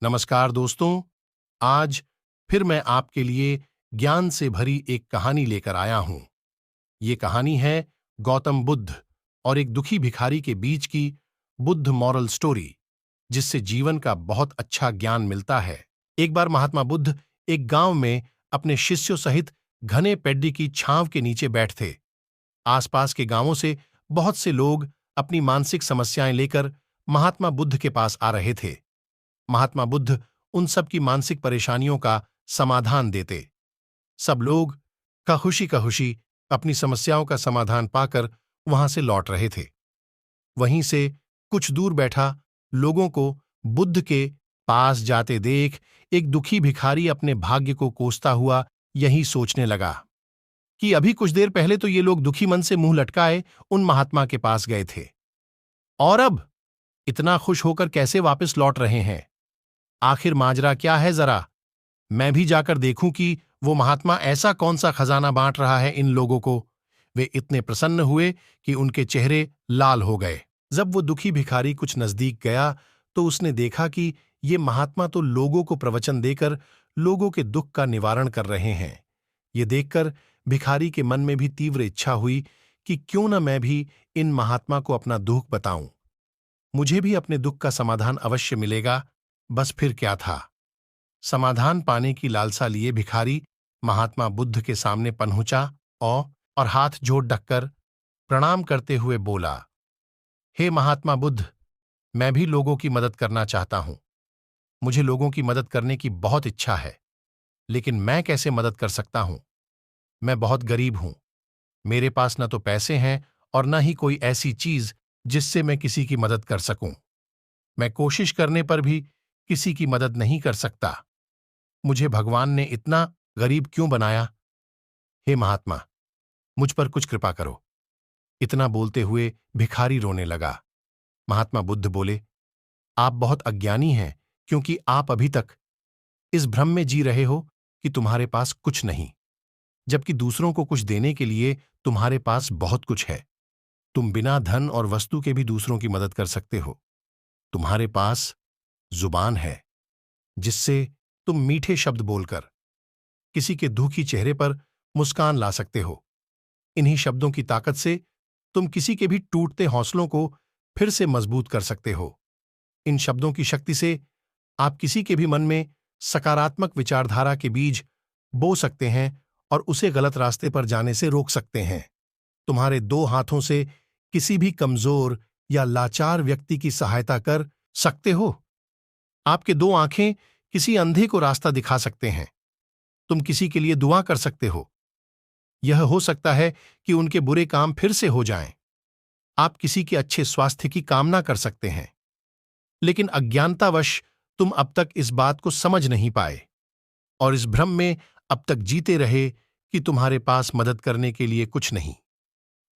नमस्कार दोस्तों। आज फिर मैं आपके लिए ज्ञान से भरी एक कहानी लेकर आया हूं। ये कहानी है गौतम बुद्ध और एक दुखी भिखारी के बीच की बुद्ध मॉरल स्टोरी, जिससे जीवन का बहुत अच्छा ज्ञान मिलता है। एक बार महात्मा बुद्ध एक गांव में अपने शिष्यों सहित घने पेड्डी की छांव के नीचे बैठे थे। आसपास के गांवों से बहुत से लोग अपनी मानसिक समस्याएं लेकर महात्मा बुद्ध के पास आ रहे थे। महात्मा बुद्ध उन सब की मानसिक परेशानियों का समाधान देते। सब लोग का खुशी अपनी समस्याओं का समाधान पाकर वहां से लौट रहे थे। वहीं से कुछ दूर बैठा लोगों को बुद्ध के पास जाते देख एक दुखी भिखारी अपने भाग्य को कोसता हुआ यही सोचने लगा कि अभी कुछ देर पहले तो ये लोग दुखी मन से मुंह लटकाए उन महात्मा के पास गए थे, और अब इतना खुश होकर कैसे वापस लौट रहे हैं। आखिर माजरा क्या है, जरा मैं भी जाकर देखूं कि वो महात्मा ऐसा कौन सा खजाना बांट रहा है इन लोगों को। वे इतने प्रसन्न हुए कि उनके चेहरे लाल हो गए। जब वो दुखी भिखारी कुछ नजदीक गया तो उसने देखा कि ये महात्मा तो लोगों को प्रवचन देकर लोगों के दुख का निवारण कर रहे हैं। ये देखकर भिखारी के मन में भी तीव्र इच्छा हुई कि क्यों न मैं भी इन महात्मा को अपना दुख बताऊं। मुझे भी अपने दुख का समाधान अवश्य मिलेगा। बस फिर क्या था। समाधान पाने की लालसा लिए भिखारी महात्मा बुद्ध के सामने पहुंचा और हाथ जोड़ ढककर प्रणाम करते हुए बोला, हे महात्मा बुद्ध, मैं भी लोगों की मदद करना चाहता हूं। मुझे लोगों की मदद करने की बहुत इच्छा है, लेकिन मैं कैसे मदद कर सकता हूं। मैं बहुत गरीब हूं। मेरे पास न तो पैसे हैं और न ही कोई ऐसी चीज जिससे मैं किसी की मदद कर सकूं। मैं कोशिश करने पर भी किसी की मदद नहीं कर सकता। मुझे भगवान ने इतना गरीब क्यों बनाया। हे महात्मा, मुझ पर कुछ कृपा करो। इतना बोलते हुए भिखारी रोने लगा। महात्मा बुद्ध बोले, आप बहुत अज्ञानी हैं, क्योंकि आप अभी तक इस भ्रम में जी रहे हो कि तुम्हारे पास कुछ नहीं, जबकि दूसरों को कुछ देने के लिए तुम्हारे पास बहुत कुछ है। तुम बिना धन और वस्तु के भी दूसरों की मदद कर सकते हो। तुम्हारे पास जुबान है, जिससे तुम मीठे शब्द बोलकर किसी के दुखी चेहरे पर मुस्कान ला सकते हो। इन्हीं शब्दों की ताकत से तुम किसी के भी टूटते हौसलों को फिर से मजबूत कर सकते हो। इन शब्दों की शक्ति से आप किसी के भी मन में सकारात्मक विचारधारा के बीज बो सकते हैं और उसे गलत रास्ते पर जाने से रोक सकते हैं। तुम्हारे दो हाथों से किसी भी कमजोर या लाचार व्यक्ति की सहायता कर सकते हो। आपके दो आंखें किसी अंधे को रास्ता दिखा सकते हैं। तुम किसी के लिए दुआ कर सकते हो। यह हो सकता है कि उनके बुरे काम फिर से हो जाएं। आप किसी के अच्छे स्वास्थ्य की कामना कर सकते हैं, लेकिन अज्ञानतावश तुम अब तक इस बात को समझ नहीं पाए और इस भ्रम में अब तक जीते रहे कि तुम्हारे पास मदद करने के लिए कुछ नहीं।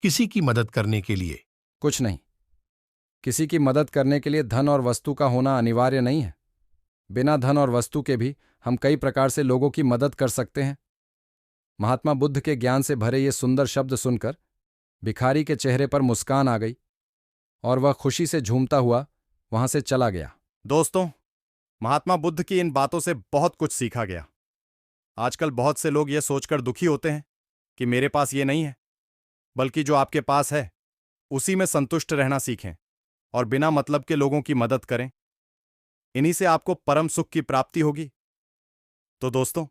किसी की मदद करने के लिए कुछ नहीं। किसी की मदद करने के लिए धन और वस्तु का होना अनिवार्य नहीं है। बिना धन और वस्तु के भी हम कई प्रकार से लोगों की मदद कर सकते हैं। महात्मा बुद्ध के ज्ञान से भरे ये सुंदर शब्द सुनकर भिखारी के चेहरे पर मुस्कान आ गई और वह खुशी से झूमता हुआ वहां से चला गया। दोस्तों, महात्मा बुद्ध की इन बातों से बहुत कुछ सीखा गया। आजकल बहुत से लोग ये सोचकर दुखी होते हैं कि मेरे पास ये नहीं है, बल्कि जो आपके पास है उसी में संतुष्ट रहना सीखें और बिना मतलब के लोगों की मदद करें। इन्हीं से आपको परम सुख की प्राप्ति होगी। तो दोस्तों,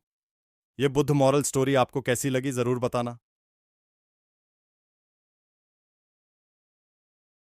ये बुद्ध मॉरल स्टोरी आपको कैसी लगी जरूर बताना।